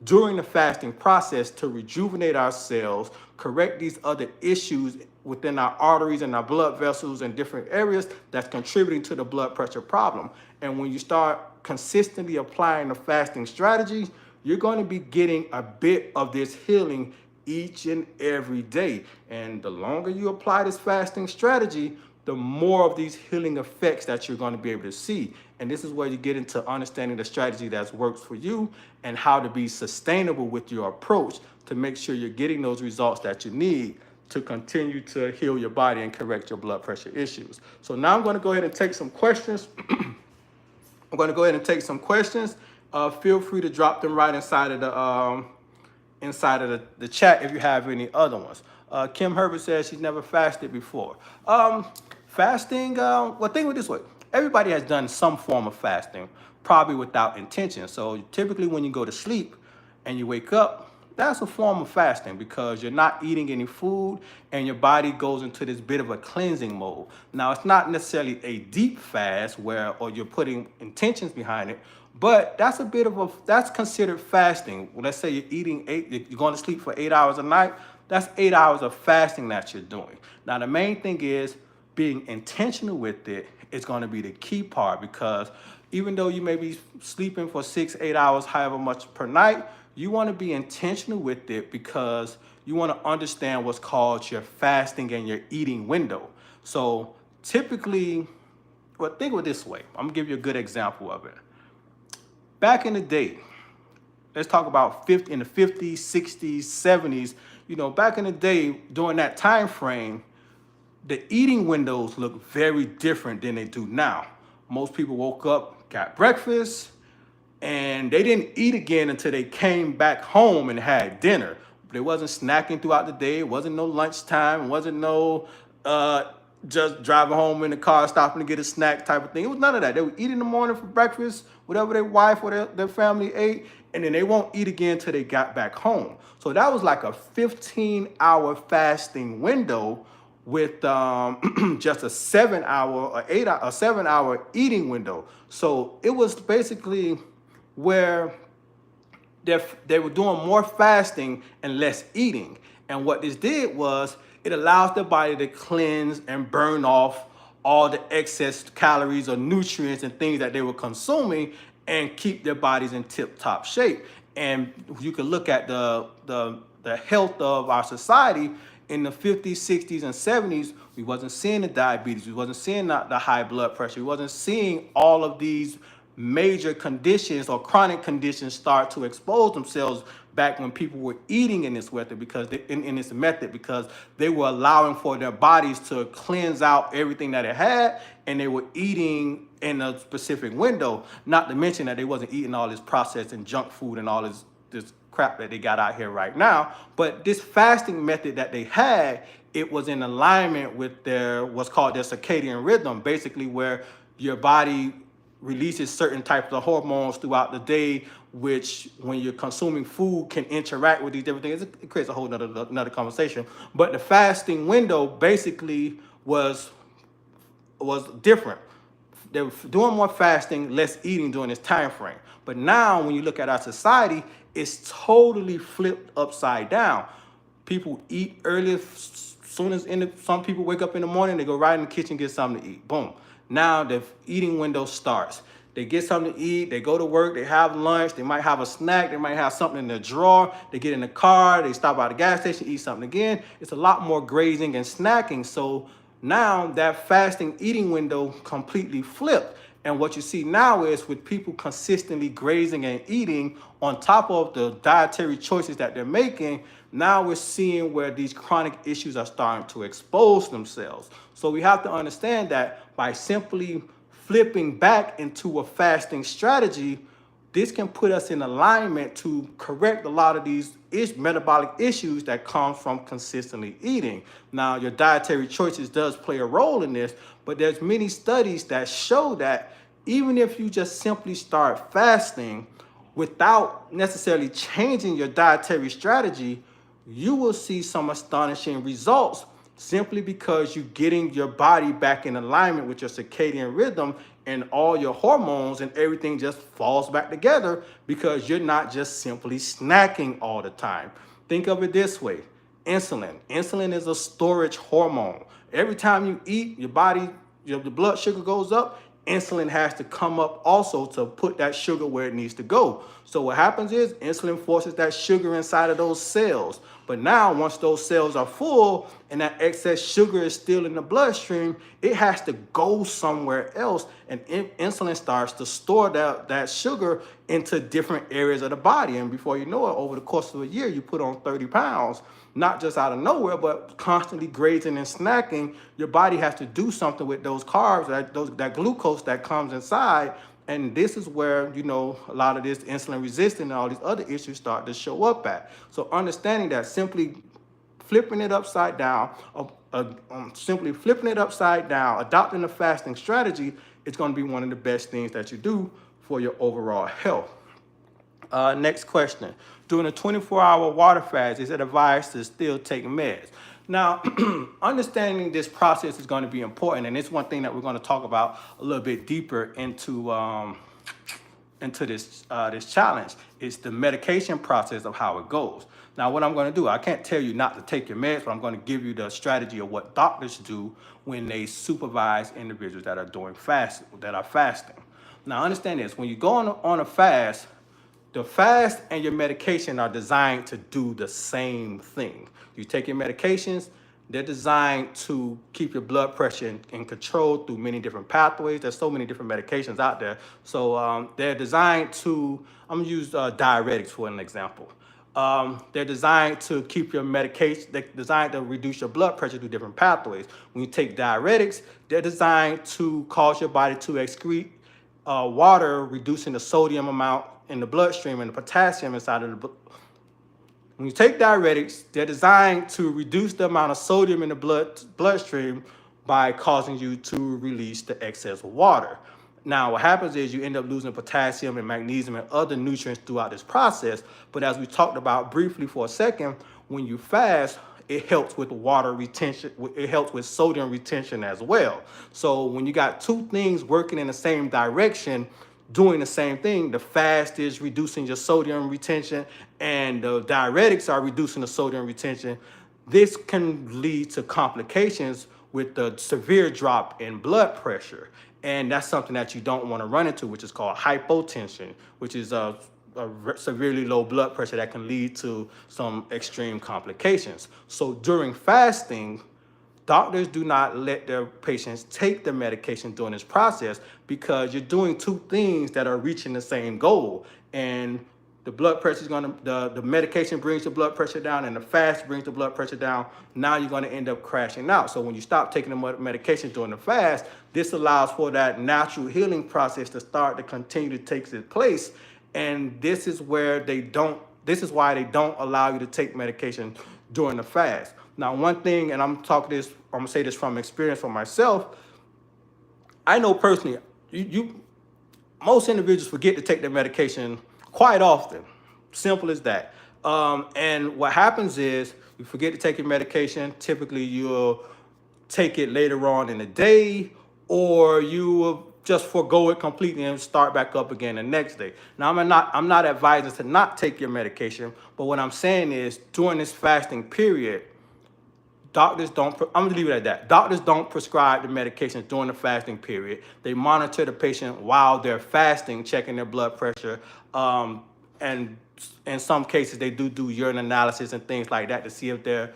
during the fasting process to rejuvenate our cells, correct these other issues within our arteries and our blood vessels and different areas that's contributing to the blood pressure problem. And when you start consistently applying the fasting strategies, you're going to be getting a bit of this healing each and every day. And the longer you apply this fasting strategy, the more of these healing effects that you're going to be able to see. And this is where you get into understanding the strategy that works for you and how to be sustainable with your approach to make sure you're getting those results that you need to continue to heal your body and correct your blood pressure issues. So now I'm going to go ahead and take some questions. Feel free to drop them right inside of the chat if you have any other ones. Kim Herbert says she's never fasted before. Fasting, well, think of it this way. Everybody has done some form of fasting, probably without intention. So typically when you go to sleep and you wake up, that's a form of fasting because you're not eating any food and your body goes into this bit of a cleansing mode. Now, it's not necessarily a deep fast or you're putting intentions behind it, but that's that's considered fasting. Let's say you're going to sleep for 8 hours a night. That's 8 hours of fasting that you're doing. Now, the main thing is being intentional with it is going to be the key part, because even though you may be sleeping for 6-8 hours, however much per night, you want to be intentional with it because you want to understand what's called your fasting and your eating window. So typically, well, think of it this way. I'm going to give you a good example of it. Back in the day, let's talk about in the 50s, 60s, 70s, back in the day, during that time frame, the eating windows look very different than they do now. Most people woke up, got breakfast, and they didn't eat again until they came back home and had dinner. There wasn't snacking throughout the day. It wasn't no lunchtime. It wasn't no just driving home in the car, stopping to get a snack type of thing. It was none of that. They would eat in the morning for breakfast, whatever their wife or their family ate, and then they won't eat again until they got back home. So that was like a 15-hour fasting window with just a 7-hour eating window. So it was basically where they were doing more fasting and less eating. And what this did was it allows the body to cleanse and burn off all the excess calories or nutrients and things that they were consuming and keep their bodies in tip-top shape. And you can look at the health of our society in the 50s, 60s, and 70s. We wasn't seeing the diabetes. We wasn't seeing the high blood pressure. We wasn't seeing all of these major conditions or chronic conditions start to expose themselves back when people were eating in this method because they were allowing for their bodies to cleanse out everything that it had, and they were eating in a specific window. Not to mention that they wasn't eating all this processed and junk food and all this crap that they got out here right now. But this fasting method that they had, it was in alignment with what's called their circadian rhythm, basically where your body releases certain types of hormones throughout the day, which when you're consuming food can interact with these different things. It creates a whole another conversation. But the fasting window basically was different. They were doing more fasting, less eating during this time frame. But now when you look at our society, it's totally flipped upside down. People eat early. Soon as some people wake up in the morning, they go right in the kitchen, get something to eat. Boom. Now the eating window starts. They get something to eat, they go to work, they have lunch, they might have a snack, they might have something in their drawer, they get in the car, they stop by the gas station, eat something again. It's a lot more grazing and snacking. So now that fasting eating window completely flipped. And what you see now is with people consistently grazing and eating on top of the dietary choices that they're making, now we're seeing where these chronic issues are starting to expose themselves. So we have to understand that by simply flipping back into a fasting strategy, this can put us in alignment to correct a lot of these metabolic issues that come from consistently eating. Now, your dietary choices does play a role in this, but there's many studies that show that even if you just simply start fasting without necessarily changing your dietary strategy, you will see some astonishing results simply because you're getting your body back in alignment with your circadian rhythm, and all your hormones and everything just falls back together because you're not just simply snacking all the time. Think of it this way. Insulin. Insulin is a storage hormone. Every time you eat, your body, your blood sugar goes up. Insulin has to come up also to put that sugar where it needs to go. So what happens is insulin forces that sugar inside of those cells. But now once those cells are full and that excess sugar is still in the bloodstream, it has to go somewhere else, and insulin starts to store that sugar into different areas of the body. And before you know it, over the course of a year, you put on 30 pounds, not just out of nowhere, but constantly grazing and snacking. Your body has to do something with those carbs, that glucose that comes inside. And this is where, a lot of this insulin resistance and all these other issues start to show up at. So understanding that simply flipping it upside down, adopting a fasting strategy, it's going to be one of the best things that you do for your overall health. Next question. During a 24-hour water fast, is it advised to still take meds? Now, understanding this process is going to be important, and it's one thing that we're going to talk about a little bit deeper into this challenge. It's the medication process of how it goes. Now, what I'm going to do, I can't tell you not to take your meds, but I'm going to give you the strategy of what doctors do when they supervise individuals that are fasting. Now, understand this: when you go on a fast, the fast and your medication are designed to do the same thing. You take your medications, they're designed to keep your blood pressure in control through many different pathways. There's so many different medications out there. So they're designed to, I'm going to use diuretics for an example. They're designed to keep your medication, they're designed to reduce your blood pressure through different pathways. When you take diuretics, they're designed to cause your body to excrete water, reducing the sodium amount in the bloodstream and the potassium inside of the blood. When you take diuretics, they're designed to reduce the amount of sodium in the bloodstream by causing you to release the excess water. Now, what happens is you end up losing potassium and magnesium and other nutrients throughout this process. But as we talked about briefly for a second, when you fast, it helps with water retention. It helps with sodium retention as well. So when you got two things working in the same direction, doing the same thing, the fast is reducing your sodium retention and the diuretics are reducing the sodium retention. This can lead to complications with the severe drop in blood pressure. And that's something that you don't want to run into, which is called hypotension, which is a severely low blood pressure that can lead to some extreme complications. So during fasting, doctors do not let their patients take the medication during this process because you're doing two things that are reaching the same goal. And the blood pressure is the medication brings the blood pressure down and the fast brings the blood pressure down. Now you're going to end up crashing out. So when you stop taking the medication during the fast, this allows for that natural healing process to start to continue to take its place. And this is why they don't allow you to take medication during the fast. Now, one thing, and I'm gonna say this from experience for myself. I know personally, most individuals forget to take their medication quite often. Simple as that. And what happens is you forget to take your medication. Typically, you'll take it later on in the day, or you will just forego it completely and start back up again the next day. Now, I'm not advising to not take your medication, but what I'm saying is during this fasting period, doctors don't, I'm gonna leave it at that. Doctors don't prescribe the medications during the fasting period. They monitor the patient while they're fasting, checking their blood pressure. And in some cases, they do urine analysis and things like that to see if their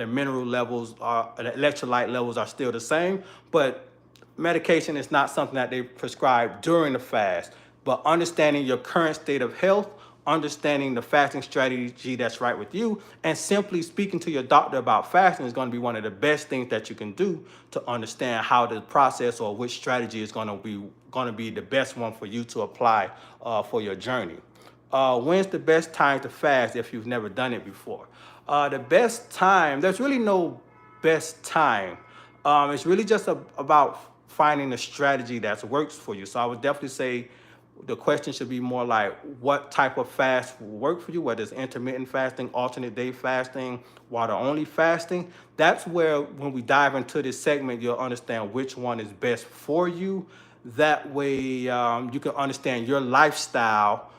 mineral levels, electrolyte levels are still the same. But medication is not something that they prescribe during the fast. But understanding your current state of health, understanding the fasting strategy that's right with you, and simply speaking to your doctor about fasting is going to be one of the best things that you can do to understand how the process or which strategy is going to be the best one for you to apply for your journey. When's the best time to fast if you've never done it before? The best time, there's really no best time. It's really just about finding a strategy that works for you. So I would definitely say the question should be more like, what type of fast will work for you, whether it's intermittent fasting, alternate day fasting, water only fasting. That's where, when we dive into this segment, you'll understand which one is best for you. That way you can understand your lifestyle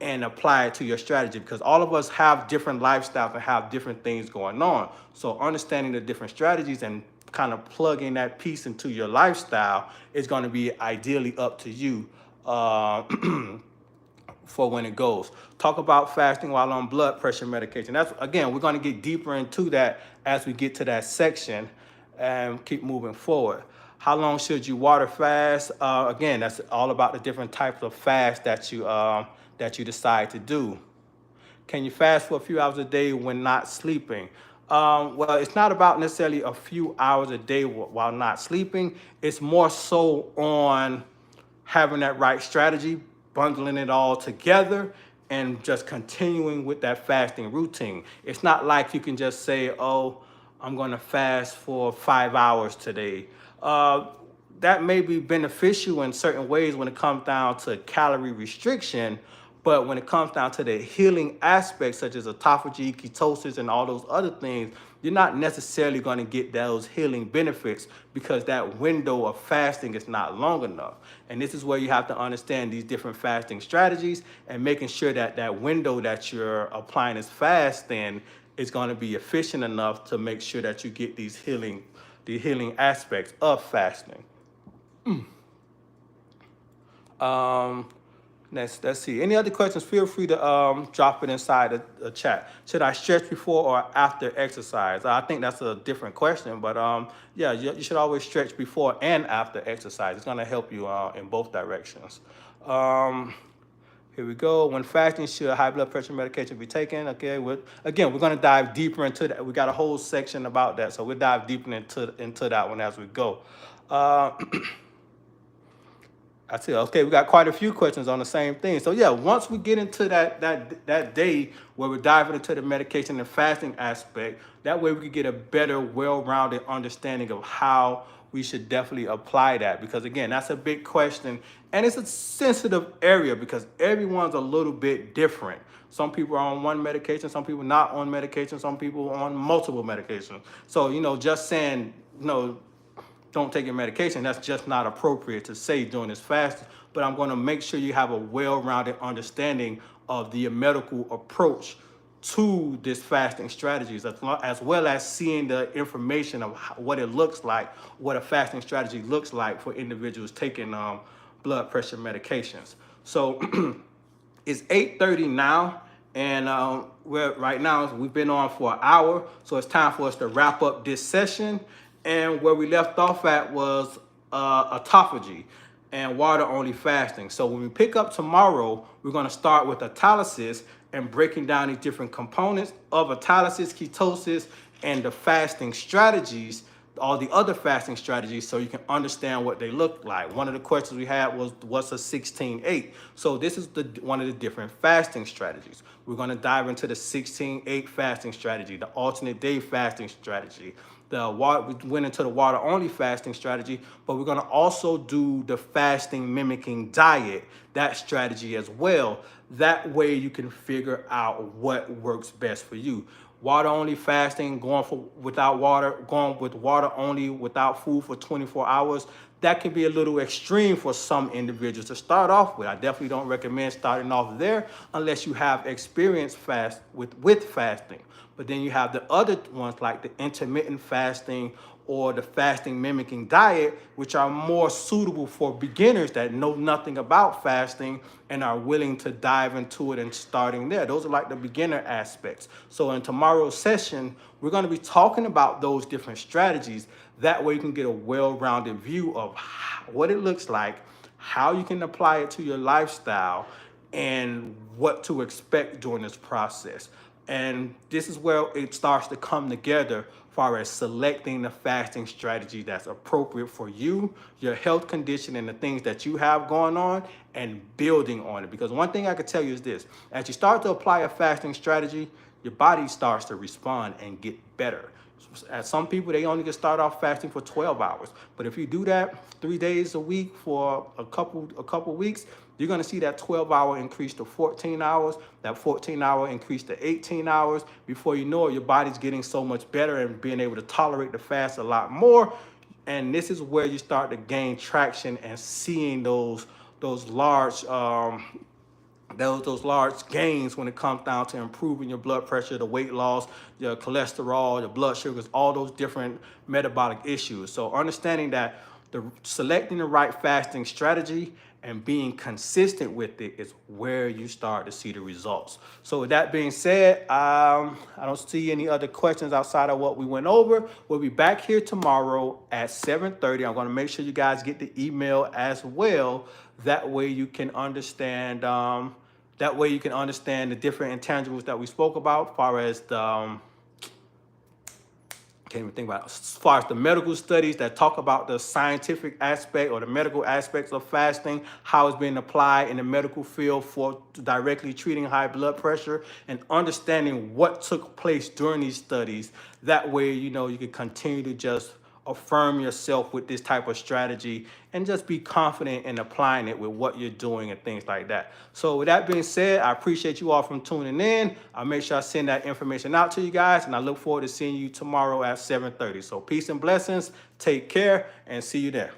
and apply it to your strategy, because all of us have different lifestyles and have different things going on. So understanding the different strategies and kind of plugging that piece into your lifestyle is going to be ideally up to you for when it goes. Talk about fasting while on blood pressure medication. That's, again, we're going to get deeper into that as we get to that section and keep moving forward. How long should you water fast? Again, that's all about the different types of fast that you decide to do. Can you fast for a few hours a day when not sleeping? Well, it's not about necessarily a few hours a day while not sleeping. It's more so on having that right strategy, bundling it all together, and just continuing with that fasting routine. It's not like you can just say, oh, I'm going to fast for 5 hours today. That may be beneficial in certain ways when it comes down to calorie restriction, but when it comes down to the healing aspects, such as autophagy, ketosis, and all those other things, you're not necessarily going to get those healing benefits because that window of fasting is not long enough. And this is where you have to understand these different fasting strategies and making sure that that window that you're applying this fast in is going to be efficient enough to make sure that you get the healing aspects of fasting. Let's see. Any other questions? Feel free to drop it inside the chat. Should I stretch before or after exercise? I think that's a different question, but yeah, you should always stretch before and after exercise. It's going to help you in both directions. Here Here we go. When fasting, should high blood pressure medication be taken? Okay, again, we're going to dive deeper into that. We got a whole section about that, so we'll dive deeper into that one as we go. I see. Okay, we got quite a few questions on the same thing. So yeah, once we get into that day where we're diving into the medication and fasting aspect, that way we can get a better, well-rounded understanding of how we should definitely apply that. Because again, that's a big question, and it's a sensitive area because everyone's a little bit different. Some people are on one medication, some people not on medication, some people on multiple medications. So just saying don't take your medication, that's just not appropriate to say during this fast. But I'm going to make sure you have a well-rounded understanding of the medical approach to this fasting strategies, as well as seeing the information of what it looks like, what a fasting strategy looks like for individuals taking blood pressure medications. So it's 8:30 now, and right now we've been on for an hour, so it's time for us to wrap up this session. And where we left off at was autophagy and water-only fasting. So when we pick up tomorrow, we're going to start with autolysis and breaking down these different components of autolysis, ketosis, and the fasting strategies, all the other fasting strategies, so you can understand what they look like. One of the questions we had was, what's a 16-8? So this is one of the different fasting strategies. We're going to dive into the 16-8 fasting strategy, the alternate day fasting strategy. We went into the water-only fasting strategy, but we're going to also do the fasting mimicking diet, that strategy as well. That way you can figure out what works best for you. Water-only fasting, going with water only without food for 24 hours, that can be a little extreme for some individuals to start off with. I definitely don't recommend starting off there unless you have experience with fasting. But then you have the other ones like the intermittent fasting or the fasting mimicking diet, which are more suitable for beginners that know nothing about fasting and are willing to dive into it and starting there. Those are like the beginner aspects. So in tomorrow's session, we're going to be talking about those different strategies. That way you can get a well-rounded view of what it looks like, how you can apply it to your lifestyle, and what to expect during this process. And this is where it starts to come together as far as selecting the fasting strategy that's appropriate for you, your health condition, and the things that you have going on, and building on it. Because one thing I can tell you is this: as you start to apply a fasting strategy, your body starts to respond and get better. As some people, they only can start off fasting for 12 hours. But if you do that 3 days a week for a couple weeks, you're going to see that 12-hour increase to 14 hours, that 14-hour increase to 18 hours. Before you know it, your body's getting so much better and being able to tolerate the fast a lot more. And this is where you start to gain traction and seeing those large those large gains when it comes down to improving your blood pressure, the weight loss, your cholesterol, your blood sugars, all those different metabolic issues. So understanding that selecting the right fasting strategy and being consistent with it is where you start to see the results. So with that being said, I don't see any other questions outside of what we went over. We'll be back here tomorrow at 7:30. I'm going to make sure you guys get the email as well. That way you can understand. That way you can understand the different intangibles that we spoke about, as far as the can't even think about it. As far as the medical studies that talk about the scientific aspect or the medical aspects of fasting, how it's being applied in the medical field for directly treating high blood pressure, and understanding what took place during these studies. That way, you can continue to just affirm yourself with this type of strategy and just be confident in applying it with what you're doing and things like that. So with that being said, I appreciate you all from tuning in. I'll make sure I send that information out to you guys, and I look forward to seeing you tomorrow at 7:30. So peace and blessings, take care, and see you there.